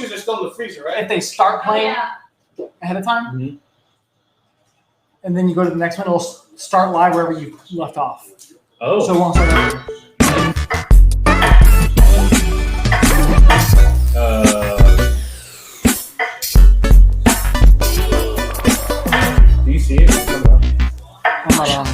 shoes are still in the freezer, right? If they start playing ahead of time, and then you go to the next one, it'll start live wherever you left off. Oh. So it won't start over. Do you see it? I'm not on.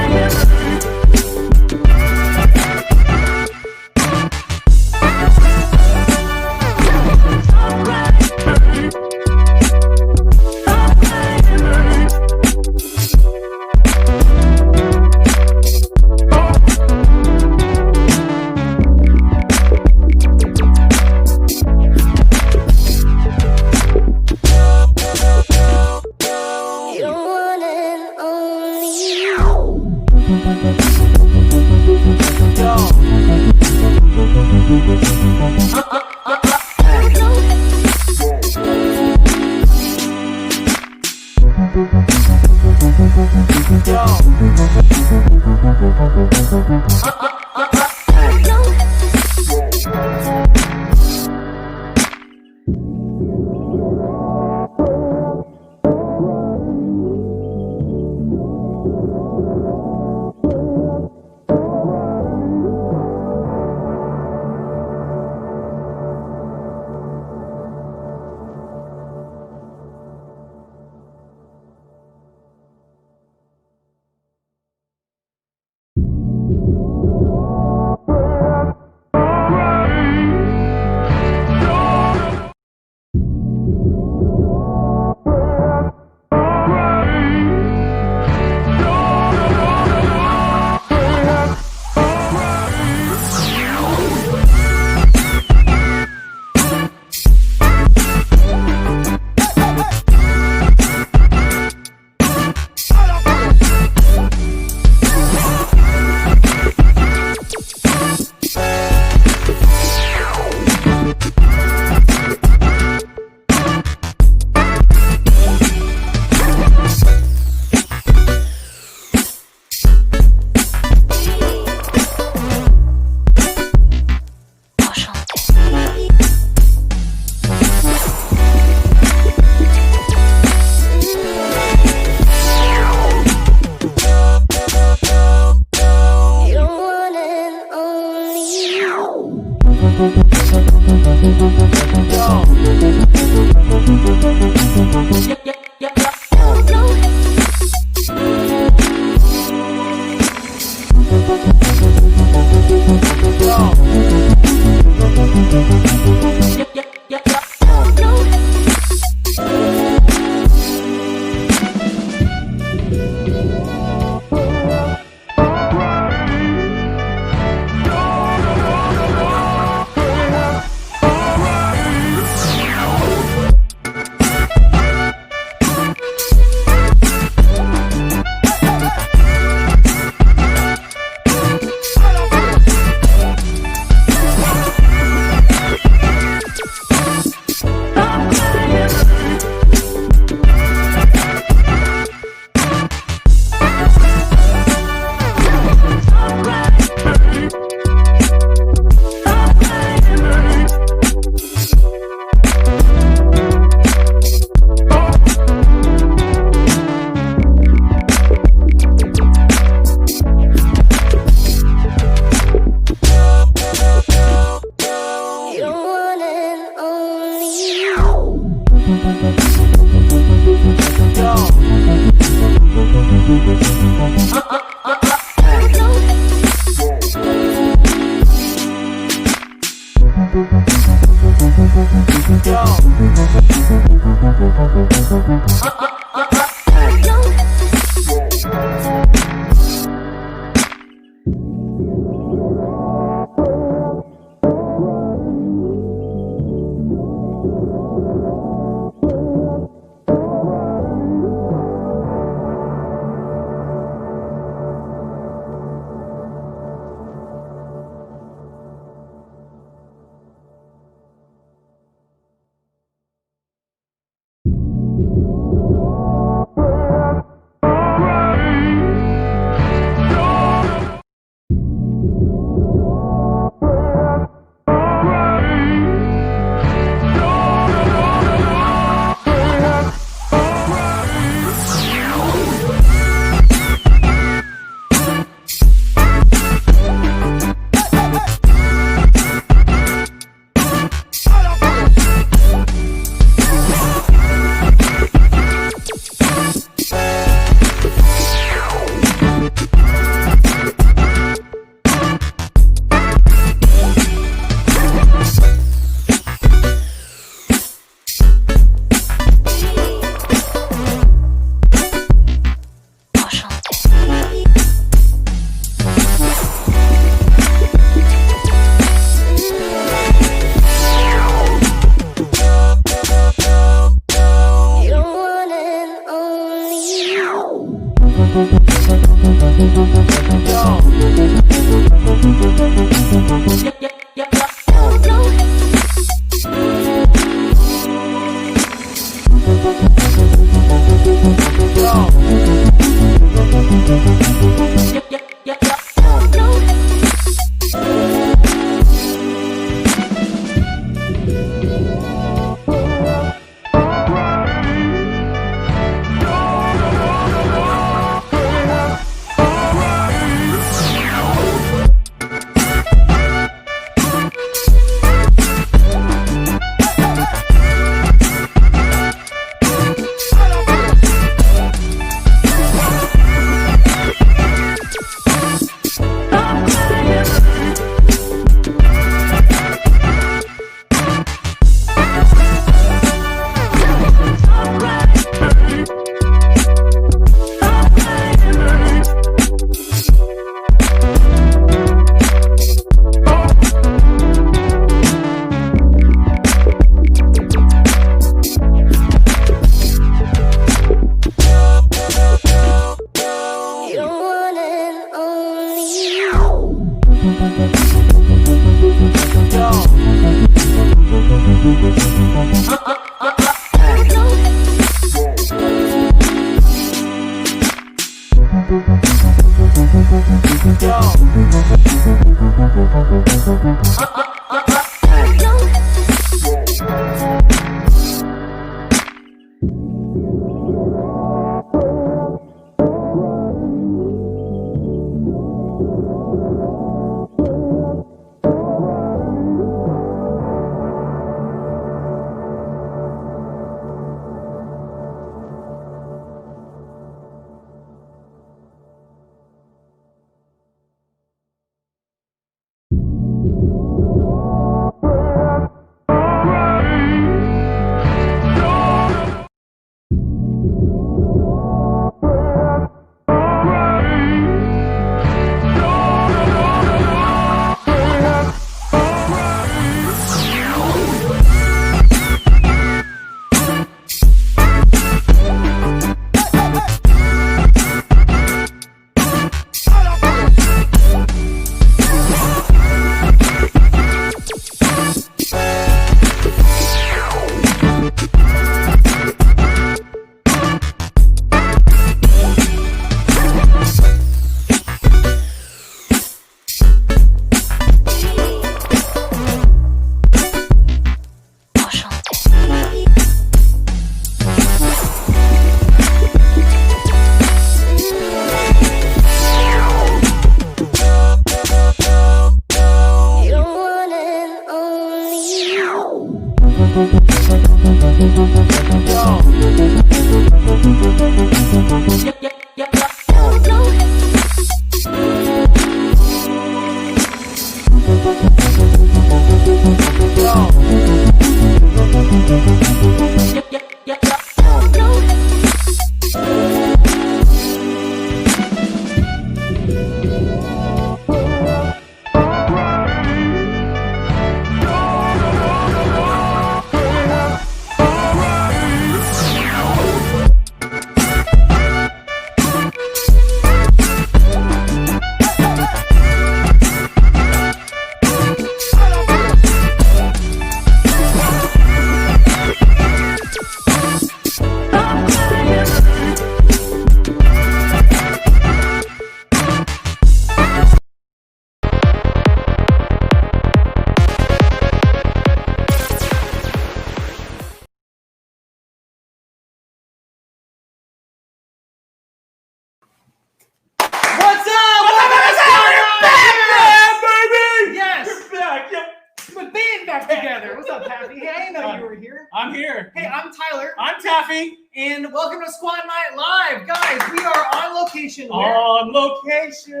up, Taffy? Hey, I didn't know you were here. I'm here. Hey, I'm Tyler. I'm Taffy. And welcome to Squad Night Live. Guys, we are on location. On location.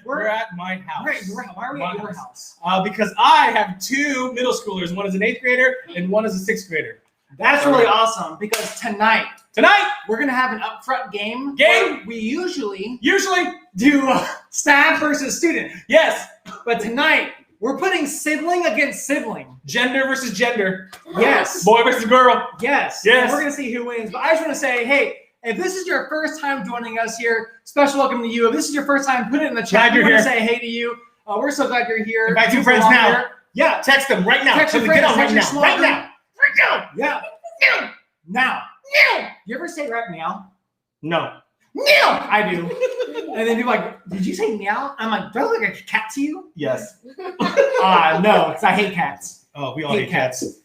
We're at my house. Right, why are we at your house? Because I have two middle schoolers. One is an 8th grader and one is a 6th grader. That's really awesome because tonight we're going to have an upfront game. We usually do staff versus student. Yes. But tonight we're putting sibling against sibling. Gender versus gender. Yes. Boy versus girl. Yes. Yes. And we're going to see who wins. But I just want to say, hey, if this is your first time joining us here, special welcome to you. If this is your first time, put it in the chat. Glad you're here. Say hey to you. We're so glad you're here. Invite 2 friends now. Here. Yeah. Text them right now. Text your Get friends. on right now. Right now. Yeah. Now. You ever say right meow? No. Meow. I do. And then people are like, did you say meow? I'm like, do I look like a cat to you? Yes. No, because I hate cats. Oh, we all hate cats.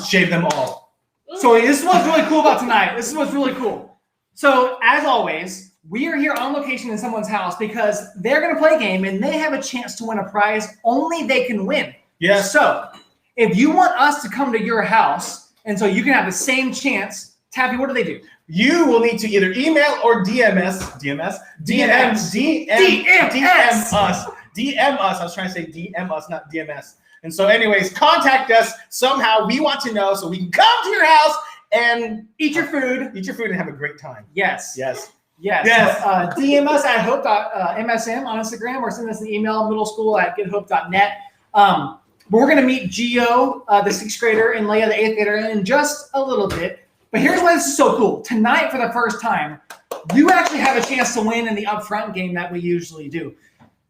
Shave them all. So this is what's really cool about tonight. This is what's really cool. So as always, we are here on location in someone's house because they're going to play a game and they have a chance to win a prize only they can win. Yes. So if you want us to come to your house and so you can have the same chance, Taffy, what do they do? You will need to either email or DM us. DM us. I was trying to say DM us, not DMS. And so anyways, contact us somehow. We want to know so we can come to your house and eat your food. Eat your food and have a great time. Yes. Yes. Yes. Yes. DM us at hope.msm on Instagram or send us an email, middleschool@gethope.net. But we're going to meet Gio, the 6th grader, and Leia, the 8th grader, in just a little bit. But here's why this is so cool. Tonight, for the first time, you actually have a chance to win in the upfront game that we usually do.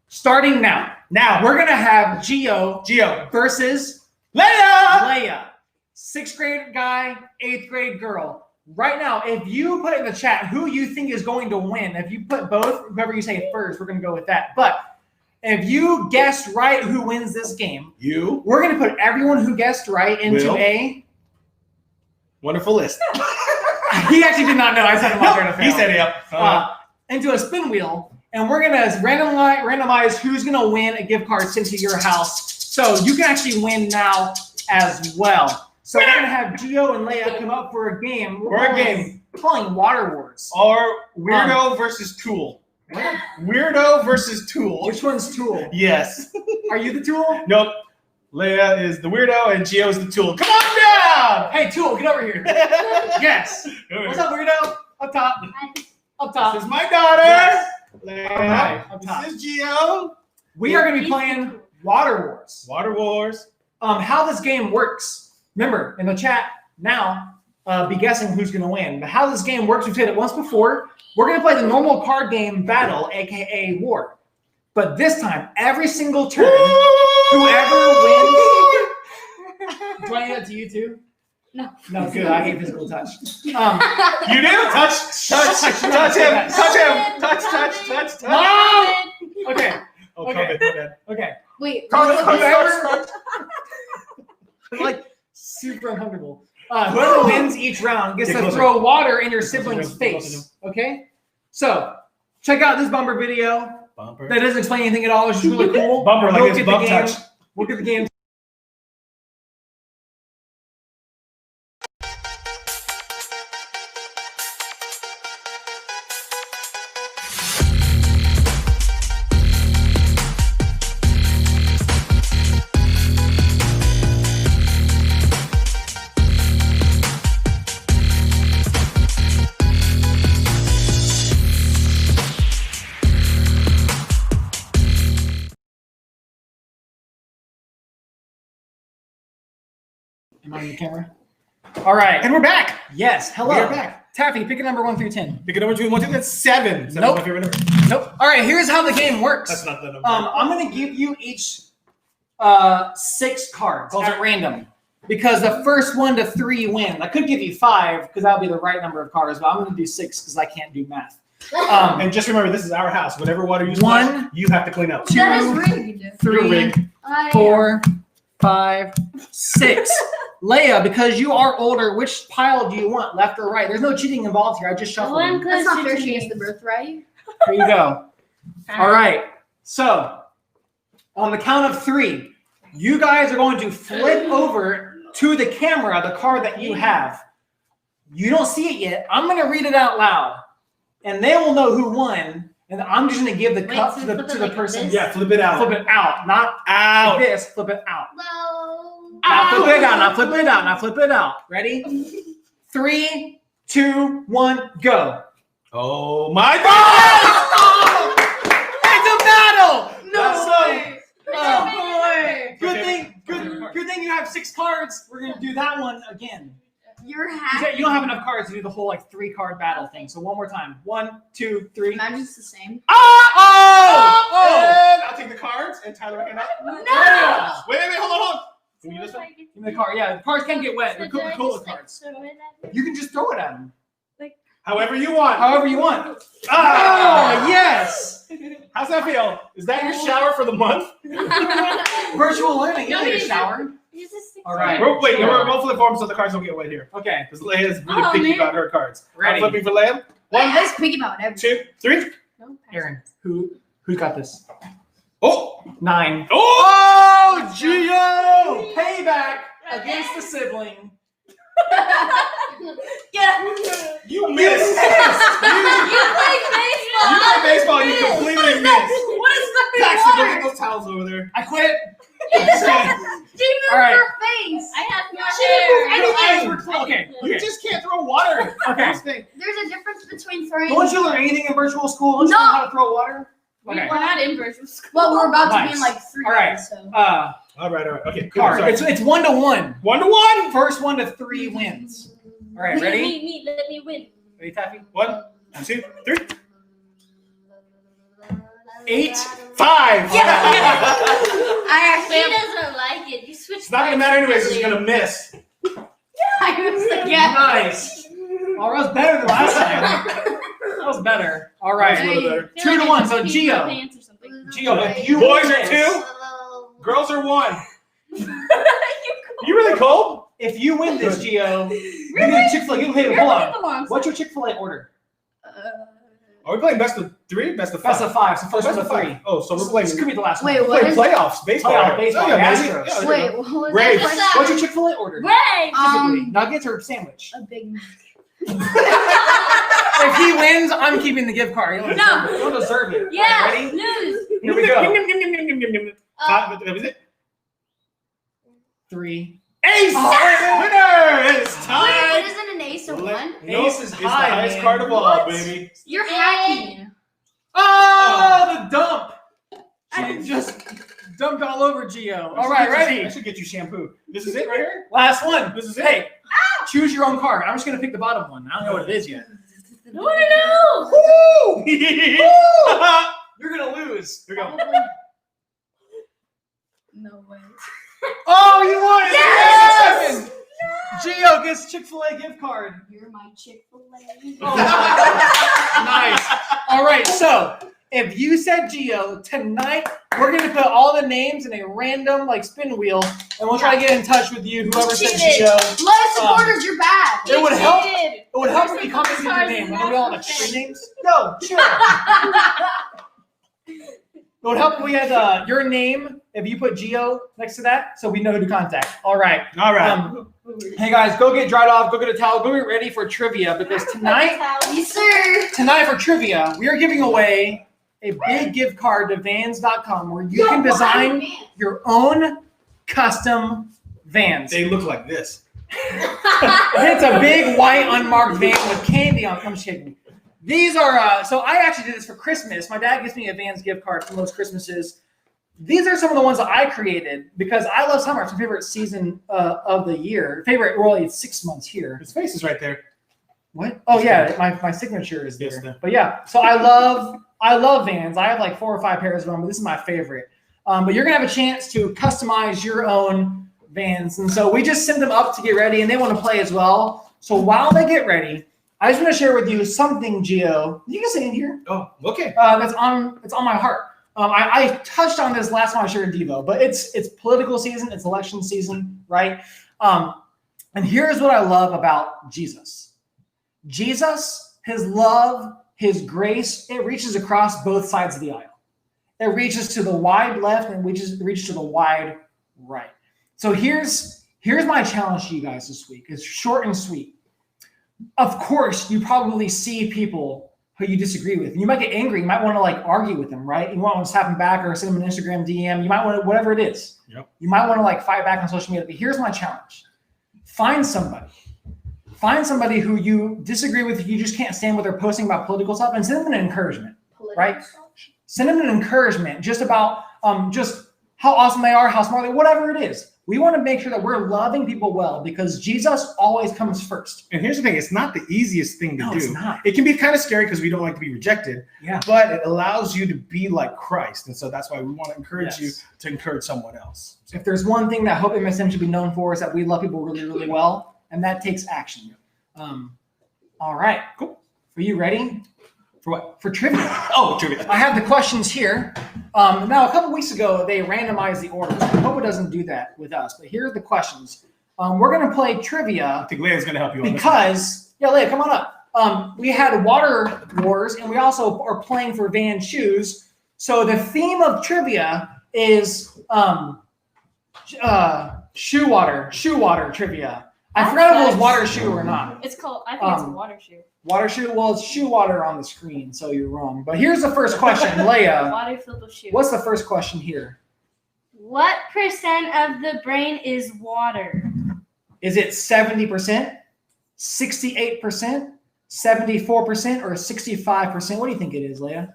Starting now. Now, we're going to have Gio versus Leia. 6th grade guy, 8th grade girl. Right now, if you put in the chat who you think is going to win, if you put both, whoever you say first, we're going to go with that. But if you guessed right who wins this game, we're going to put everyone who guessed right into a wonderful list. He actually did not know. I said him out there to fail. He said it up. Into a spin wheel, and we're going to randomize who's going to win a gift card sent to your house. So you can actually win now as well. So we're going to have Gio and Leia come up for a game. We're calling Water Wars. Or Weirdo versus Tool. What? Weirdo versus Tool. Which one's Tool? Yes. Are you the Tool? Nope. Leia is the weirdo and Gio is the tool. Come on down! Hey, Tool, get over here. Yes. What's up, weirdo? Up top. Up top. This is my daughter. Yes. Leia. Right, up top. This is Gio. We are going to be playing Water Wars. Water Wars. How this game works. Remember, in the chat now, be guessing who's going to win. But how this game works, we've played it once before. We're going to play the normal card game battle, a.k.a. War. But this time, every single turn, whoever wins. Do I need that to you too? No. No, good. I hate physical touch. You do? Touch him. Mom! Okay. Oh, Okay. COVID. Okay. Wait. Whoever. Like super uncomfortable. Whoever wins each round gets to throw water in your sibling's face. Okay. So check out this bumper video. That doesn't explain anything at all. It's just really cool. Bumper like it's bump touch. We'll get the game. Am I on the camera? All right. And we're back. Yes. Hello. We are back. Taffy, pick a number 1 through 10. Pick a number between 1, 2, that's 7. Seven's Nope. my favorite number. Nope. All right. Here's how the game works. That's not the number. I'm going to give you each 6 cards at random because the first 1 to 3 win. I could give you 5 because that would be the right number of cards, but I'm going to do 6 because I can't do math. And just remember, this is our house. Whatever water you splash, you have to clean up. 2, That is rigged. 3, 4, 5, 6. Leia, because you are older, which pile do you want, left or right? There's no cheating involved here. I just shuffled them. That's not fair. She gets the birthright. There you go. All right. So, on the count of 3, you guys are going to flip over to the camera the card that you have. You don't see it yet. I'm going to read it out loud, and they will know who won. And I'm just going to give the cup to the person. Yeah, flip it out. Flip it out, not Out. like this. Flip it out. No. Now flip it out. Now flip it out. Now flip it out. Ready? 3, 2, 1, go. Oh my God! It's a battle. No way. Good thing you have 6 cards. We're gonna do that one again. You're You happy. don't have enough cards to do the whole like 3-card battle thing. So one more time. 1, 2, 3. Imagine it's the same. And I'll take the cards and Tyler right now. No. Wait, hold on. Give me this one. Give me the card. Yeah, the cards can get wet. They're Coca-Cola cards. You can just throw it at them. However you want. However you want. Ah! Oh, yes. How's that feel? Is that your shower for the month? Virtual learning. You No, need a you shower. All right. Wait, Sure. we're flip form so the cards don't get wet here. Okay. Because Leia's really Oh, picky man. about her cards. Ready. I'm flipping for Leia. Wait, 1, let's pick about everything. 2, 3. Aaron, who's got this? Oh! 9. Oh! Gio! Payback against the sibling. You missed! You play You play baseball, you baseball. completely missed. What is the Paxton, go get those towels over there. I quit. She moved All right. her face. I have no She didn't hair. move Eyes anything. were closed. Okay. You just can't throw water. Okay. This thing. There's a difference between throwing. Don't you learn anything in virtual school? Don't you No. know how to throw water? Okay. We're not in virtual school. Well, we're about to be Nice. in like 3 All right. days, so. All right. Okay. Card. Sorry. It's 1-to-1. 1-1. First 1 to 3 wins. All right. Ready? Let me win. Ready, Taffy? 1, 2, 3. 8. 5. I He actually. doesn't like it. You switched. It's not gonna matter anyways. He's gonna miss. I was like, yeah. Nice. Oh, that was better than last time. That was better. All That's a right. little better. 2 to 1. So Gio. Pants or something. Gio, if you Boys win are this- 2. Girls are 1. You really cold? If you win this, Gio, you get a Chick-fil-A. Hold on. What's your Chick-fil-A order? Are we playing best of 3? Best of 5? Best of 5. So first Best 1 of to 5. 3. Oh, so we're This playing. could be the last Wait, one. what? Playing playoffs, baseball. Playoff, baseball, Oh, yeah, Astros. maybe. Yeah, Wait, what was Braves. that question? What's your Chick-fil-A order? Ray. Typically, nuggets or sandwich? A Big Mac. If he wins, I'm keeping the gift card. You don't No. deserve it. You don't deserve it. Yeah. All right, ready? Lose. Here we go. What is it? 3. Ace! Oh. Winner! It's Wait, time! what isn't an ace of one? Ace is it's high, the highest man. card of all, What? baby. You're hacking. Oh, the dump. She just dumped all over Gio. All right, I ready? should get you shampoo. This is it right here? Last one. This is it? Hey, choose your own card. I'm just going to pick the bottom one. I don't know what it is yet. No, no. Woo! You're going to lose. Here we go. No way. Oh, you won it! Yes! 7. Gio gets Chick-fil-A gift card. You're my Chick-fil-A. Nice. All right, so if you said Gio, tonight we're going to put all the names in a random like spin wheel, and we'll try to get in touch with you, whoever said Cheated. Gio. Low supporters, you're bad. It would help. Cheated. It would help if you commented your name. Would we all have like 3 names? No, sure. It would help if we had your name, if you put Gio next to that, so we know who to contact. All right. All right. Hey guys, go get dried off, go get a towel, go get ready for trivia, because tonight Yes, sir. Tonight for trivia, we are giving away a big gift card to Vans.com where you can design your own custom Vans. They look like this. It's a big white unmarked van with candy on it. I'm shaking. These are, so I actually did this for Christmas. My dad gives me a Vans gift card for most Christmases. These are some of the ones that I created because I love summer. It's my favorite season of the year. Favorite, well, it's 6 months here. His face is right there. What? Oh yeah, my signature is there. Yes, sir. But yeah, so I love Vans. I have like 4 or 5 pairs of them, but this is my favorite. But you're gonna have a chance to customize your own Vans, and so we just send them up to get ready, and they want to play as well. So while they get ready, I just want to share with you something, Gio. You can say in here. Oh, okay. It's on my heart. I touched on this last time I shared Devo, but it's political season, it's election season, right? And here's what I love about Jesus. Jesus, his love, his grace, it reaches across both sides of the aisle. It reaches to the wide left and reaches to the wide right. So here's Here's my challenge to you guys this week. It's short and sweet. Of course, you probably see people who you disagree with. You might get angry. You might want to like argue with them, right? You might want to slap them back or send them an Instagram DM. You might want to, whatever it is. Yep. You might want to like fight back on social media. But here's my challenge. Find somebody who you disagree with, you just can't stand what they're posting about political stuff, and send them an encouragement, right? Send them an encouragement just about just how awesome they are, how smart they are, whatever it is. We want to make sure that we're loving people well because Jesus always comes first. And here's the thing, it's not the easiest thing to do. It's not. It can be kind of scary because we don't like to be rejected, Yeah. but it allows you to be like Christ. And so that's why we want to encourage you to encourage someone else. If there's one thing that Hope MSM should be known for is that we love people really, really well, and that takes action. All right, cool. Are you ready? For what? For trivia. Oh, trivia. I have the questions here. Now, a couple weeks ago, they randomized the orders. I hope it doesn't do that with us, but here are the questions. We're going to play trivia. I think Leia's going to help you on Because, yeah, Leia, come on up. We had Water Wars, and we also are playing for Van Shoes. So the theme of trivia is ShoeWater Trivia. I forgot if it was water shoe or not. It's called, I think it's a water shoe. Water shoe? Well, it's ShoeWater on the screen, so you're wrong. But here's the first question. Leia, Water filled with shoe. what's the first question here? What percent of the brain is water? Is it 70%, 68%, 74%, or 65%? What do you think it is, Leia?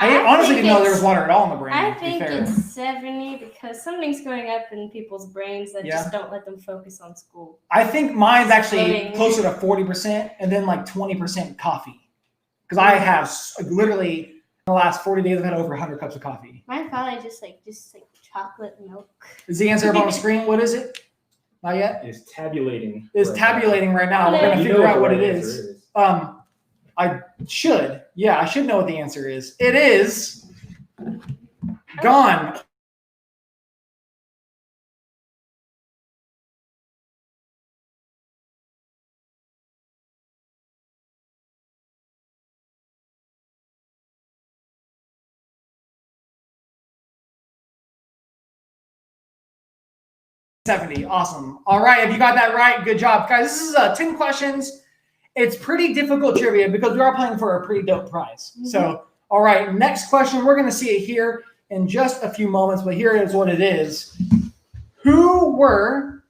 I honestly didn't know there was water at all in the brain. I to be think fair. it's 70 because something's going up in people's brains that just don't let them focus on school. I think mine's actually Floating. closer to 40% and then like 20% coffee. Because I have literally in the last 40 days I've had over 100 cups of coffee. Mine probably just like chocolate milk. Is the answer up on the screen? What is it? Not yet? It's tabulating. It's tabulating right now. We're gonna You figure know out what the it right is. answer I should. Yeah, I should know what the answer is. It is gone. Awesome. All right, if you got that right, good job. Guys, this is 10 questions. It's pretty difficult trivia because we are playing for a pretty dope prize. Mm-hmm. So, all right, next question. We're going to see it here in just a few moments, but here is what it is. Who were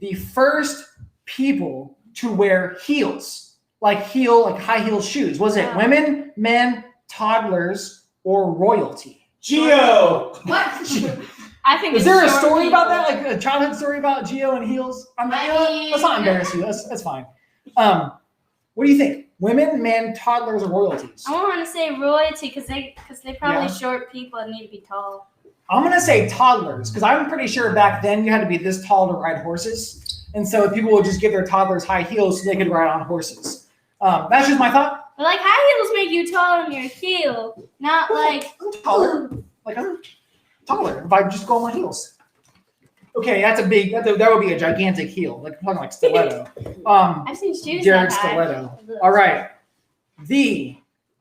the first people to wear heels? Like high heel shoes. Was it women, men, toddlers, or royalty? Geo. What? I think Is it's there a short story about people. that? Like a childhood story about Geo and heels? You know what? I Let's not embarrass you. That's fine. What do you think? Women, men, toddlers, or royalties? I want to say royalty because they probably short people and need to be tall. I'm gonna say toddlers because I'm pretty sure back then you had to be this tall to ride horses, and so people would just give their toddlers high heels so they could ride on horses. That's just my thought. But like high heels make you tall in your heel, not like I'm taller. I'm taller if I just go on my heels. Okay, that's a big. That would be a gigantic heel, like talking like stiletto. I've seen shoes Jared that high. Stiletto. All right. The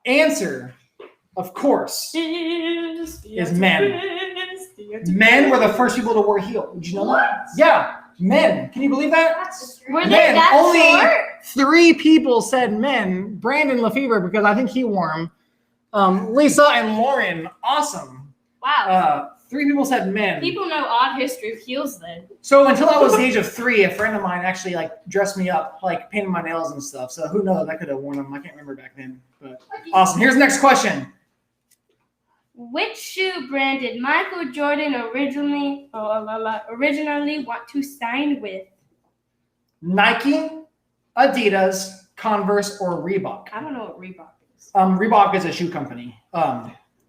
answer, of course, is men. Men were the first people to wear heels. Did you know that? Yeah, men. Can you believe that? Were they Men. that Only short? 3 people said men. Brandon Lefevre, because I think he wore them. Lisa and Lauren, awesome. Wow. 3 people said men. People know odd history of heels then. So until I was the age of 3, a friend of mine actually like dressed me up, like painted my nails and stuff. So who knows? I could have worn them. I can't remember back then. But awesome. Here's the next question. Which shoe brand did Michael Jordan originally want to sign with? Nike, Adidas, Converse, or Reebok? I don't know what Reebok is. Reebok is a shoe company.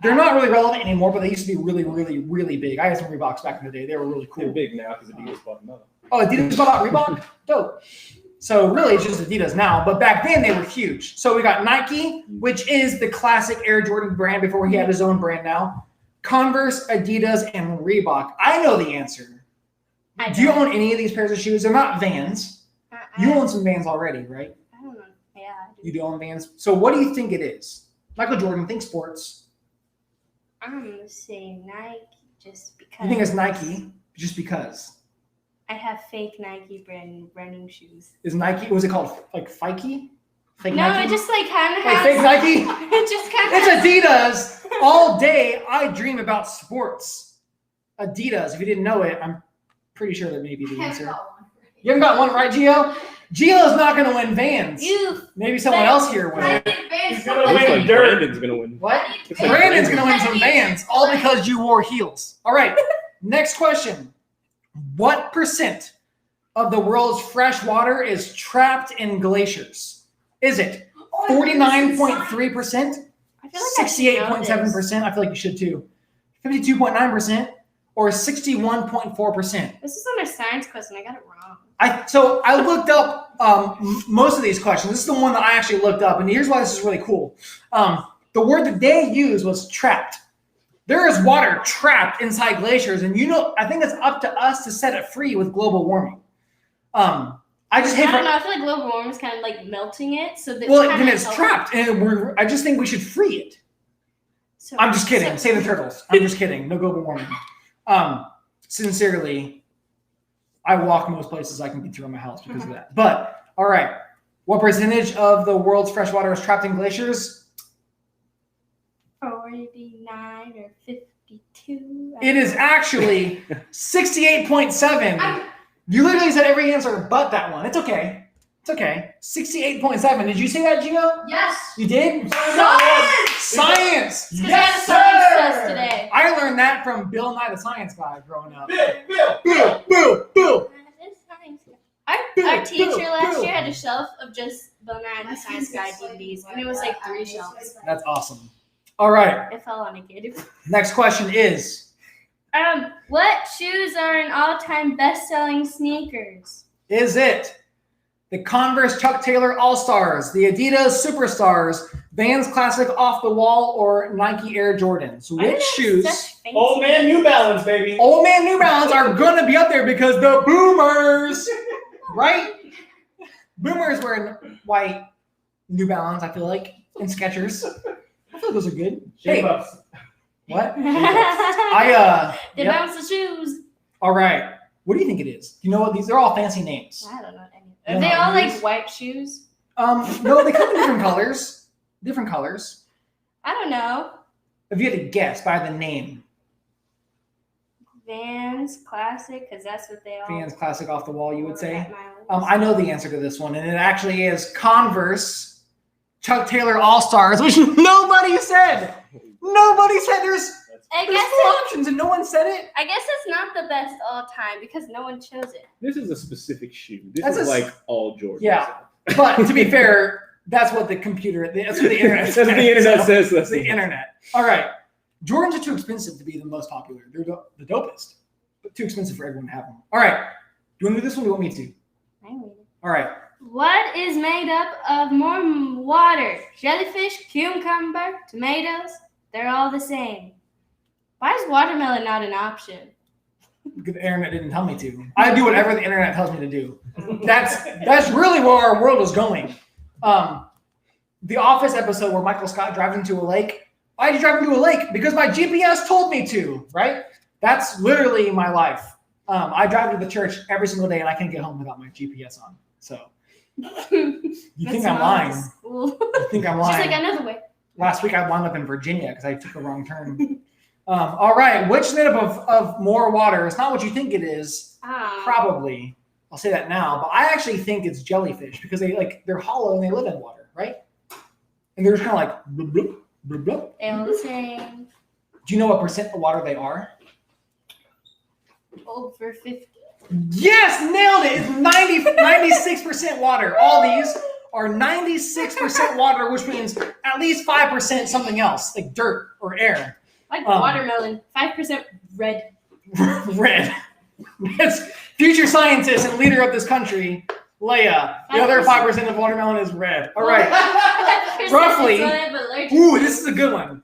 They're not really relevant anymore, but they used to be really, really, really big. I had some Reeboks back in the day. They were really They're cool. big now because Adidas bought them up. Oh, Adidas bought out Reebok? Dope. So really, it's just Adidas now. But back then, they were huge. So we got Nike, which is the classic Air Jordan brand before he had his own brand now. Converse, Adidas, and Reebok. I know the answer. Do you own any of these pairs of shoes? They're not Vans. You own some Vans already, right? I don't know. Yeah, I do. You do own Vans. So what do you think it is? Michael Jordan, think sports. I'm gonna say Nike just because. You think it's Nike? Just because. I have fake Nike brand running shoes. Is Nike, what was it called? Like Fike? Fake No, Nike? it just like kind of Like has. fake Nike? It just kind of. It's Adidas. All day I dream about sports. Adidas. If you didn't know it, I'm pretty sure that may be the answer. You haven't got one right, Gio? Gio's not going to win Vans. Maybe someone else here will. He's gonna win. Brandon's gonna win. What? It's like Brandon's going to win some Vans, all because you wore heels. All right. Next question. What percent of the world's fresh water is trapped in glaciers? Is it 49.3%? I feel like I should know 68.7%? I feel like you should too. 52.9%? Or 61.4%? This is on a science question. I got it wrong. So I looked up most of these questions. This is the one that I actually looked up, and here's why this is really cool. The word that they used was trapped. There is water trapped inside glaciers, and I think it's up to us to set it free with global warming. I don't know. I feel like global warming is kind of like melting it, so that then it's trapped, and I just think we should free it. So, I'm just kidding. Say the turtles. I'm just kidding. No global warming. Sincerely, I walk most places I can get to in my house because of that. But all right, what percentage of the world's fresh water is trapped in glaciers? 49 or 52. It is actually 68.7. You literally said every answer but that one. It's okay. It's okay. 68.7. Did you say that, Gio? Yes. You did? Science! Because I had a science test today. I learned that from Bill Nye the Science Guy growing up. Bill. Our teacher last year had a shelf of just Bill Nye the Science Guy DVDs, and it was like 3 shelves. That's awesome. All right. It fell on a kid. Next question is. What shoes are an all-time best-selling sneakers? Is it the Converse Chuck Taylor All-Stars, the Adidas Superstars, Vans Classic Off the Wall, or Nike Air Jordans? Which shoes? Old man New Balance, baby. Old man New Balance are going to be up there because the boomers, right? Boomers wearing white New Balance, I feel like, and Skechers. I feel like those are good. Hey, what? They bounce the shoes. All right. What do you think it is? Do you know what these? They're all fancy names. I don't know any. Are they all like white shoes? No, they come in different colors. Different colors. I don't know. If you had to guess by the name. Vans Classic, because that's what they all. Vans Classic Off the Wall, you would say. I I know the answer to this one, and it actually is Converse Chuck Taylor All-Stars, which nobody said. Nobody said there's I four guess options, and no one said it. I guess it's not the best all time because no one chose it. This is a specific shoe. This That's is like all Jordan. Yeah. But to be fair, that's what the computer, that's what the internet That's what the internet says. That's the internet. All right. Jordans are too expensive to be the most popular. They're the dopest, but too expensive for everyone to have them. All right. Do you want to do this one or do you want me to? I'm reading. All right. What is made up of more water? Jellyfish, cucumber, tomatoes? They're all the same. Why is watermelon not an option? Because the internet didn't tell me to. I do whatever the internet tells me to do. That's really where our world is going. The Office episode where Michael Scott drives into a lake. Why did you drive into a lake? Because my GPS told me to, right? That's literally my life. I drive to the church every single day and I can't get home without my GPS on. So you think I'm lying. You think I'm lying. She's like, I know the way. Last week I wound up in Virginia because I took a wrong turn. All right. Which made up of more water? It's not what you think it is. Probably. I'll say that now. But I actually think it's jellyfish because they're hollow and they live in water, right? And they're just kind of like bloop, bloop, bloop, bloop. They're all the same. Do you know what percent of water they are? Over 50. Yes, nailed it. It's 96% water. All these are 96% water, which means at least 5% something else, like dirt or air. Like watermelon, 5% red. Red. It's future scientist and leader of this country, Leia. The other 5% of watermelon is red. All right. Roughly. Ooh, this is a good one.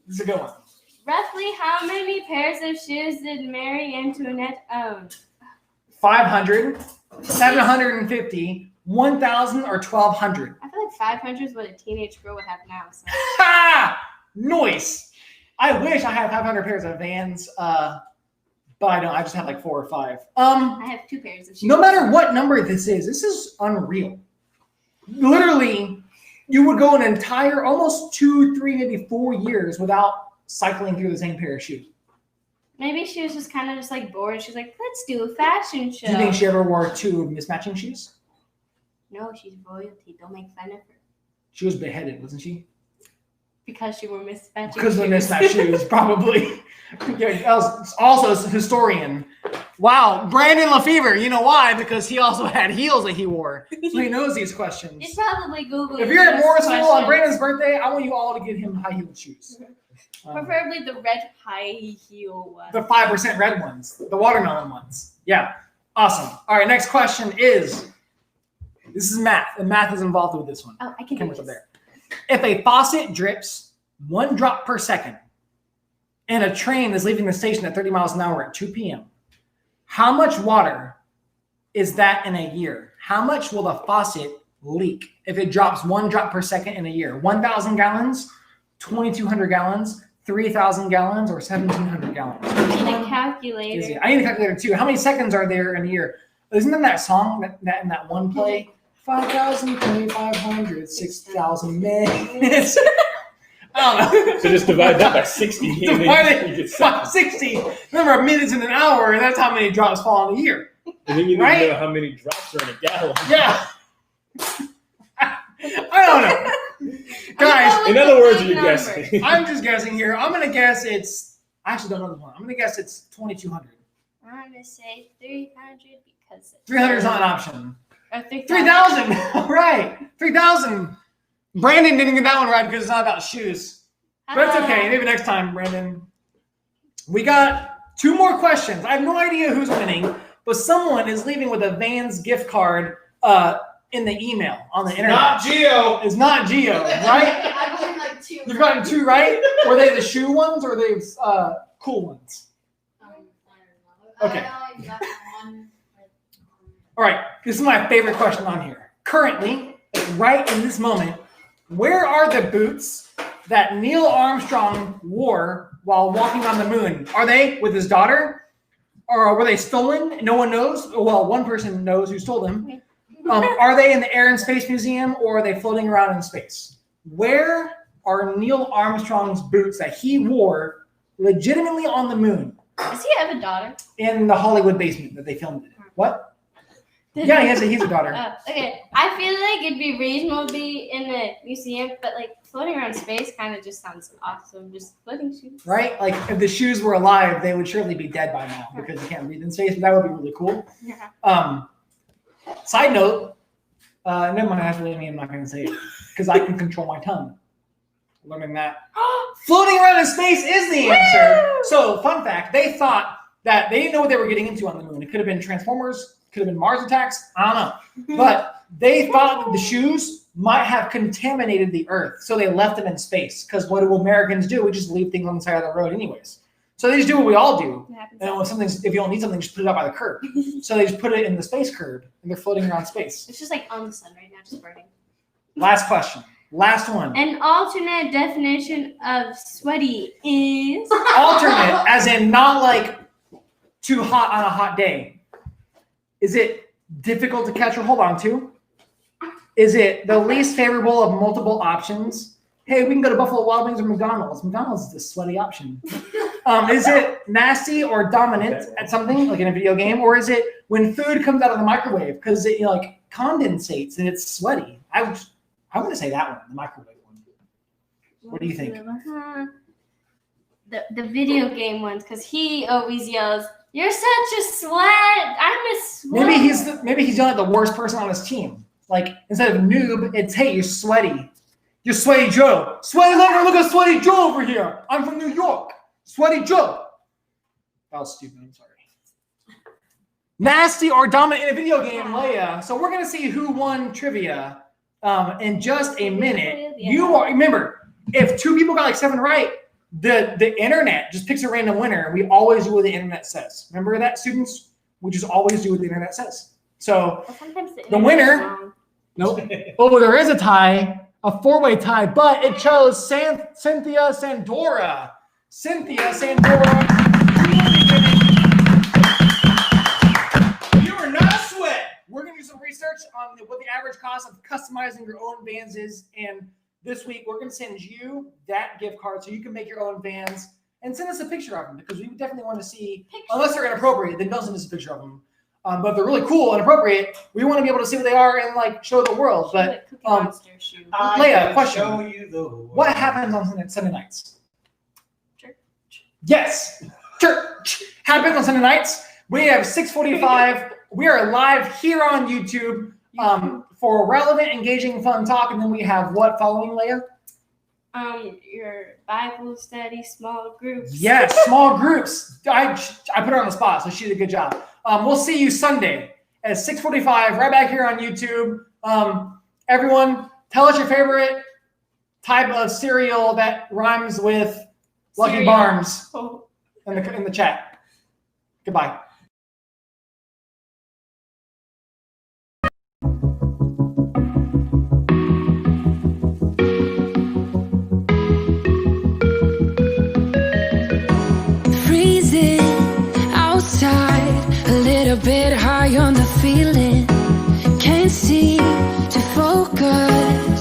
This is a good one. Roughly how many pairs of shoes did Mary Antoinette own? 500, 750, 1,000, or 1,200. I feel like 500 is what a teenage girl would have now. So. Ha! Noise. I wish I had 500 pairs of Vans but I don't. I just have like 4 or 5. I have 2 pairs of shoes. No matter what number this is unreal. Literally, you would go an entire almost 2, 3, maybe 4 years without cycling through the same pair of shoes. Maybe she was just kind of just like bored. She's like, let's do a fashion show. Do you think she ever wore 2 mismatching shoes? No, she's royalty. Don't make fun of her. She was beheaded, wasn't she? Because she wore mismatching Because of the shoes. mismatched shoes, probably. Yeah, that was also a historian. Wow, Brandon Lefevre. You know why? Because he also had heels that he wore. So he knows these questions. He's probably Googling. If you're at these Morrisville on questions. Brandon's birthday, I want you all to get him high-heeled shoes. Preferably the red high heel one. The 5% red ones, the watermelon ones. Yeah, awesome. All right, next question is, this is math, and math is involved with this one. Oh, I can do Cameras this. up there. If a faucet drips 1 drop per second, and a train is leaving the station at 30 miles an hour at 2 p.m., how much water is that in a year? How much will the faucet leak if it drops 1 drop per second in a year? 1,000 gallons, 2,200 gallons, 3,000 gallons, or 1,700 gallons? I need a calculator. I need a calculator too. How many seconds are there in a year? Isn't there that song that in that one play? 5,000, 2,500, 6,000 minutes. I don't know. So just divide that by 60. And then Divide you it get by seconds. 60. Number of minutes in an hour, and that's how many drops fall in a year. And then you need Right? to know how many drops are in a gallon. Yeah. I don't know. Guys, In other words, Big you're number. guessing. I'm just guessing here. I'm going to guess it's, I actually don't know the one. I'm going to guess it's 2,200. I'm gonna say 300 because 300 is not an option. Or 3,000. 3,000. All right. 3,000. Brandon didn't get that one right because it's not about shoes. But it's okay. Maybe next time, Brandon. We got 2 more questions. I have no idea who's winning, but someone is leaving with a Vans gift card in the email on the internet. Not Geo. It's not Geo, right? I've only like 2. You've gotten 2 right? Were they the shoe ones or were they cool ones? Okay. I only got 1. All right. This is my favorite question on here. Currently, right in this moment, where are the boots that Neil Armstrong wore while walking on the moon? Are they with his daughter? Or were they stolen? No one knows. Well, one person knows who stole them. Are they in the Air and Space Museum or are they floating around in space? Where are Neil Armstrong's boots that he wore legitimately on the moon Does he have a daughter? in the Hollywood basement that they filmed it in? What? Yeah, he's a daughter. Okay, I feel like it'd be reasonable to be in a museum, but like floating around space kind of just sounds awesome. Just floating shoes. Right? Like if the shoes were alive, they would surely be dead by now because they can't breathe in space, but that would be really cool. Yeah. Side note, never mind, that's really me, I'm not going to say it because I can control my tongue. Learning that. Floating around in space is the answer. Woo! So, fun fact, they thought that they didn't know what they were getting into on the moon. It could have been Transformers, could have been Mars attacks, I don't know. But they thought that the shoes might have contaminated the Earth, so they left them in space. Because what do Americans do? We just leave things on the side of the road anyways. So they just do what we all do. It happens. And if you don't need something, just put it out by the curb. So they just put it in the space curb, and they're floating around space. It's just like on the sun right now, just burning. Last question. Last one. An alternate definition of sweaty is Alternate, as in not like too hot on a hot day. Is it difficult to catch or hold on to? Is it the least favorable of multiple options? Hey, we can go to Buffalo Wild Wings or McDonald's. McDonald's is the sweaty option. Is it nasty or dominant at something, like in a video game? Or is it when food comes out of the microwave because it like condensates and it's sweaty? I'm going to say that one, the microwave one. What do you think? The video game ones, because he always yells, "You're such a sweat! I'm a sweat." Maybe he's yelling at the worst person on his team. Like instead of noob, it's hey, you're sweaty. You're Sweaty Joe. Sweaty lover, look at Sweaty Joe over here. I'm from New York. Sweaty Joe. That was stupid. I'm sorry. Nasty or dominant in a video game, Leia. So we're gonna see who won trivia in just a minute. You are remember if 2 people got like 7 right, the internet just picks a random winner. We always do what the internet says. Remember that, students? We just always do what the internet says. So Well, sometimes the winner. Nope. Oh, there is a tie. A 4-way tie, but it chose Cynthia Sandora. Cynthia Sandora, you will be getting research on what the average cost of customizing your own Vans is. And this week, we're going to send you that gift card so you can make your own Vans and send us a picture of them because we definitely want to see, unless they're inappropriate, then don't send us a picture of them. But if they're really cool and appropriate, we want to be able to see what they are and like show the world. But Cookie Monster shoe. Leia, question. Show you the world. What happens on Sunday nights? Church. Yes, church happens on Sunday nights. We have 6:45. We are live here on YouTube for relevant, engaging, fun talk, and then we have what following, Leia? Your Bible study, small groups. Yes, small groups. I put her on the spot, so she did a good job. We'll see you Sunday at 6:45, right back here on YouTube. Everyone, tell us your favorite type of cereal that rhymes with Lucky Cereal. Barnes Oh. in the chat. Goodbye. Freezing outside, a little bit high on the feeling. Can't seem to focus.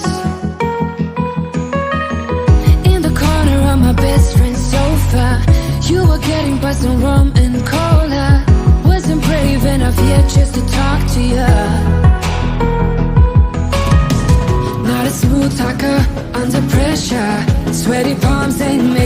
In the corner of my best friend's sofa, you were getting buzzed on rum and cola. Wasn't brave enough yet just to talk to you. Not a smooth talker under pressure. Sweaty palms ain't made